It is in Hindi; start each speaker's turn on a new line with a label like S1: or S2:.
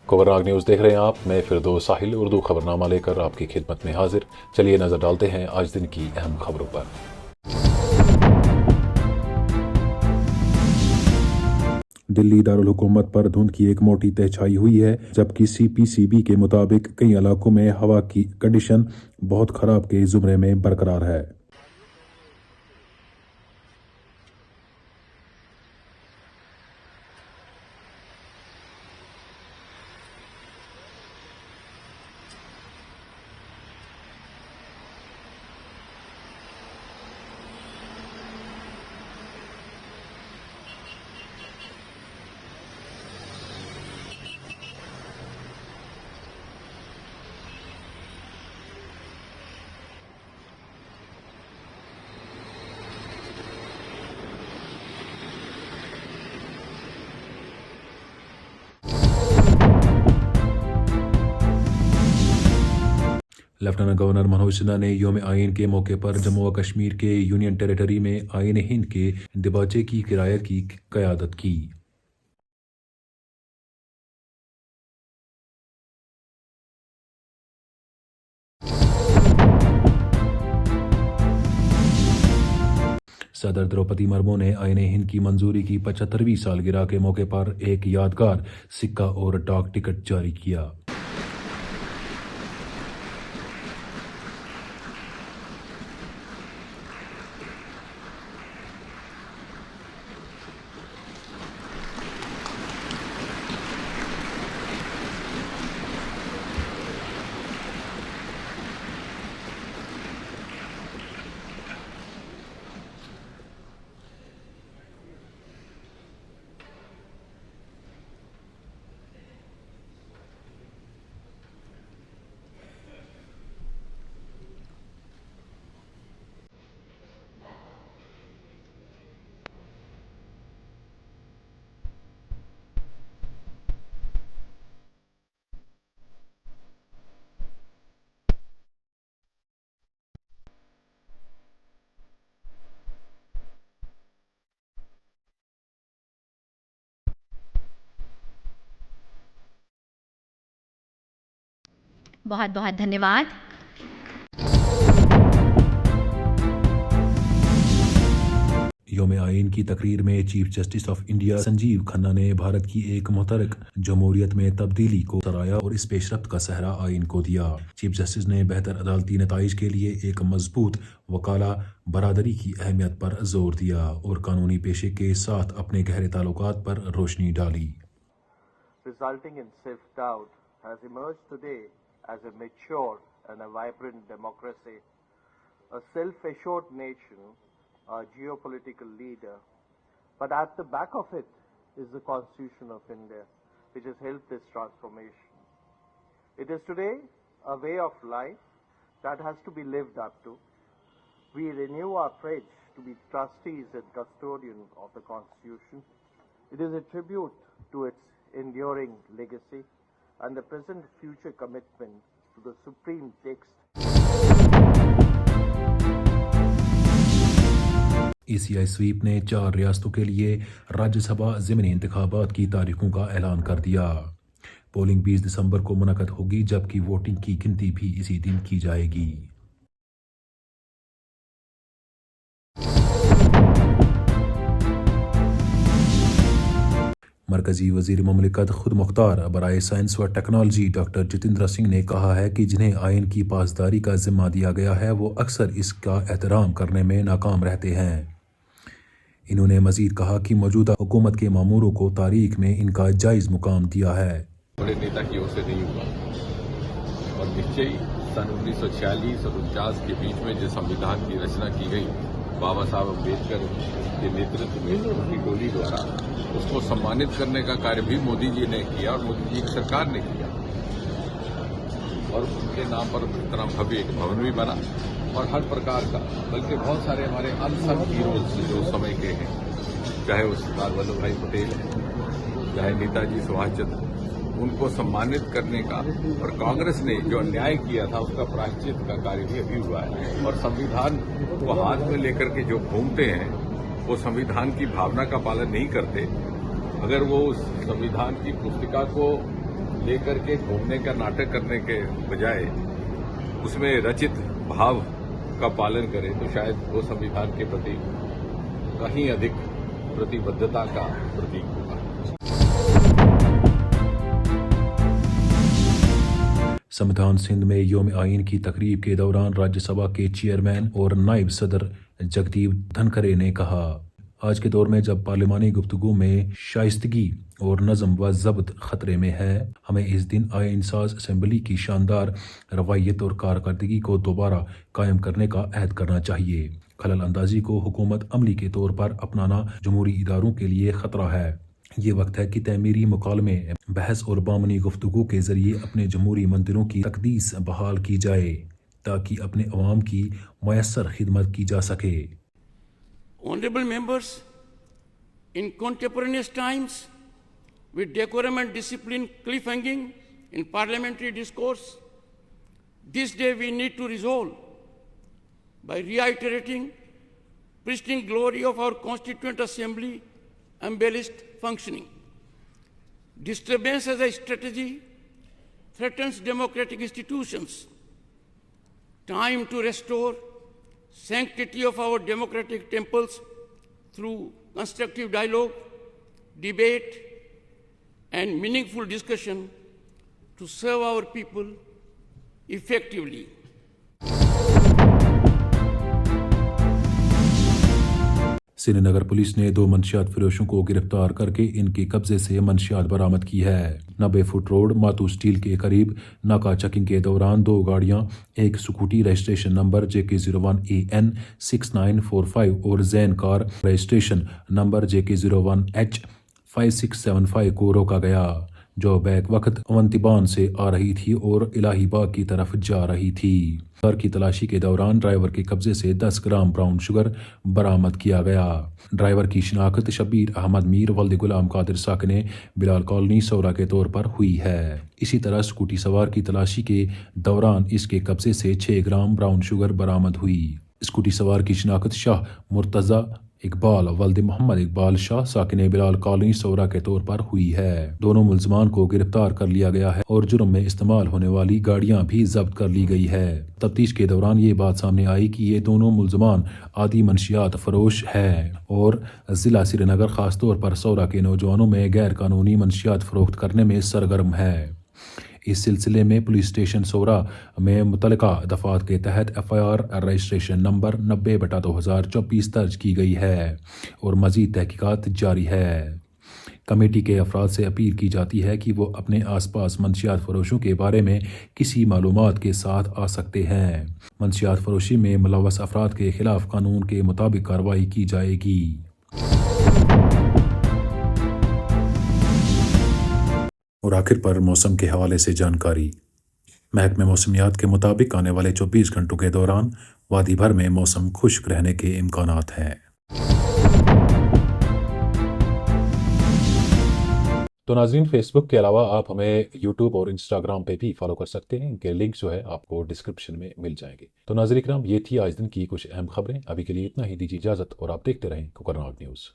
S1: खबरनाक न्यूज़ देख रहे हैं आप। मैं फिरदौस साहिल उर्दू खबरनामा लेकर आपकी खिदमत में हाजिर। चलिए नज़र डालते हैं आज दिन की अहम खबरों पर। दिल्ली दारुल हुकूमत पर धुंध की एक मोटी तह छाई हुई है, जबकि CPCB के मुताबिक कई इलाकों में हवा की कंडीशन बहुत खराब के जुमरे में बरकरार है। लेफ्टिनेंट गवर्नर मनोज सिन्हा ने यौम आइन के मौके पर जम्मू व कश्मीर के यूनियन टेरिटरी में आइन हिंद के दिबाचे की किराया की क़यादत की। सदर द्रौपदी मुर्मू ने आइन हिंद की मंजूरी की 75वीं सालगिरह के मौके पर एक यादगार सिक्का और डाक टिकट जारी किया।
S2: बहुत बहुत धन्यवाद।
S1: यौम आइन की तकरीर में chief justice of India Sanjeev Khanna ने भारत की एक मुतरक जमहूरियत में तब्दीली को सराहा और इस पेशरफ्त का सहरा आइन को दिया। चीफ जस्टिस ने बेहतर अदालती नताइज के लिए एक मजबूत वकाला बरादरी की अहमियत पर जोर दिया और कानूनी पेशे के साथ अपने गहरे ताल्लुकात पर रोशनी डाली।
S3: Resulting in self-doubt has emerged today as a mature and a vibrant democracy, a self-assured nation, a geopolitical leader, but at the back of it is the Constitution of India, which has helped this transformation. It is today a way of life that has to be lived up to. We renew our pledge to be trustees and custodians of the Constitution. It is a tribute to its enduring legacy and the present future commitment to the supreme text.
S1: ECI SVEEP ने 4 रियासतों के लिए राज्यसभा ज़िमनी इंतखाबात की तारीखों का ऐलान कर दिया। पोलिंग 20 दिसंबर को मुनक़द होगी, जबकि वोटिंग की गिनती भी इसी दिन की जाएगी। मरकजी वजीर ममलिकत खुद मुख्तार बराए साइंस व टेक्नोलॉजी डॉक्टर जितेंद्र सिंह ने कहा है कि जिन्हें आइन की पासदारी का जिम्मा दिया गया है वो अक्सर इसका एहतराम करने में नाकाम रहते हैं। इन्होंने मजीद कहा कि मौजूदा हुकूमत के मामूरों को तारीख में इनका जायज़ मुकाम दिया है।
S4: बड़े नेता की ओर से नहीं हुआ और निश्चय ही सन 1946 और 49 के बीच में जो संविधान की रचना की गई बाबा साहब अम्बेडकर के नेतृत्व में उनकी टोली द्वारा उसको सम्मानित करने का कार्य भी मोदी जी ने किया और मोदी जी की सरकार ने किया और उनके नाम पर इतना भव्य एक भवन भी बना और हर प्रकार का, बल्कि बहुत सारे हमारे अनसंग हीरोज जो समय के हैं, चाहे वो सरदार वल्लभ भाई पटेल हैं, चाहे नेताजी सुभाष चंद्र, उनको सम्मानित करने का और कांग्रेस ने जो अन्याय किया था उसका प्रायश्चित का कार्य भी अभी हुआ है। और संविधान को हाथ में लेकर के जो घूमते हैं वो संविधान की भावना का पालन नहीं करते। अगर वो उस संविधान की पुस्तिका को लेकर के घूमने का नाटक करने के बजाय उसमें रचित भाव का पालन करें तो शायद वो संविधान के प्रति कहीं अधिक प्रतिबद्धता का प्रतीक होगा।
S1: संविधान सिंध में योम आइन की तकरीब के दौरान राज्यसभा के चेयरमैन और नायब सदर जगदीप धनखरे ने कहा, आज के दौर में जब पार्लिमानी गुफ्तगू में शाइस्तगी और नज़म व ज़ब्त खतरे में है, हमें इस दिन आइन साज असेंबली की शानदार रवायत और कारकर्दगी को दोबारा कायम करने का अहद करना चाहिए। खलल अंदाजी को हुकूमत अमली के तौर पर अपनाना जमहूरी इदारों के लिए खतरा है। ये वक्त है कि तमीरी मुकालमे, बहस और बामनी गुफ्तगू के जरिए अपने जमहूरी मंदिरों की तकदीस बहाल की जाए ताकि अपने अवाम की मुयस्सर खिदमत की जा सके।
S5: Honorable members, in contemporaneous times, with decorum and discipline cliff-hanging in parliamentary discourse, this day we need to resolve by reiterating pristine glory of our Constituent Assembly embellished functioning. Disturbance as a strategy threatens democratic institutions. Time to restore sanctity of our democratic temples through constructive dialogue, debate, and meaningful discussion to serve our people effectively.
S1: Srinagar police ने 2 मंशियात फरोशों को गिरफ्तार करके इनके कब्जे से मंशियात बरामद की है। 90 फुट रोड मातू स्टील के करीब नाका चेकिंग के दौरान 2 गाड़ियां, एक स्कूटी रजिस्ट्रेशन नंबर JK01AN 6945 और Jain car registration number JK01H 5675 को रोका गया, जो बैक वक्त अवंतिबान से आ रही थी और इलाहीबाग की तरफ जा रही थी। कार की तलाशी के दौरान ड्राइवर के कब्जे से 10 ग्राम ब्राउन शुगर बरामद किया गया। ड्राइवर की शिनाख्त शब्बीर अहमद मीर वल्द गुलाम कादिर साकने बिलाल कॉलोनी सौरा के तौर पर हुई है। इसी तरह स्कूटी सवार की तलाशी के दौरान इसके कब्जे से 6 ग्राम ब्राउन शुगर बरामद हुई। स्कूटी सवार की शिनाख्त शाह मुर्तजा इकबाल वल्द मोहम्मद इकबाल शाह साकिने बिलाल कॉलोनी सौरा के तौर पर हुई है। दोनों मुल्जमान को गिरफ्तार कर लिया गया है और जुर्म में इस्तेमाल होने वाली गाड़ियां भी जब्त कर ली गई है। तफ्तीश के दौरान ये बात सामने आई कि ये दोनों मुल्जमान आदि मंशियात फरोश हैं और जिला श्रीनगर खासतौर पर सौरा के नौजवानों में गैर कानूनी मंशियात फरोख्त करने में सरगर्म है। इस सिलसिले में पुलिस स्टेशन सौरा में मुतलका दफात के तहत FIR रजिस्ट्रेशन नंबर 90/2024 दर्ज की गई है और मजीद तहकीकात जारी है। कमेटी के अफराद से अपील की जाती है कि वो अपने आसपास मंशियात फरोशों के बारे में किसी मालूमात के साथ आ सकते हैं। मंशियात फरोशी में मुलव्वस अफराद के खिलाफ कानून के मुताबिक कार्रवाई की जाएगी। और आखिर पर मौसम के हवाले से जानकारी। महकमे मौसमियात के मुताबिक आने वाले 24 घंटों के दौरान वादी भर में मौसम खुश्क रहने के इम्कानात हैं। तो नाज़रीन, फेसबुक के अलावा आप हमें यूट्यूब और इंस्टाग्राम पे भी फॉलो कर सकते हैं। इनके लिंक जो है आपको डिस्क्रिप्शन में मिल जाएंगे। तो नाज़रीन किराम, ये थी आज दिन की कुछ अहम खबरें। अभी के लिए इतना ही, दीजिए इजाज़त और आप देखते रहें कोकरनाग न्यूज़।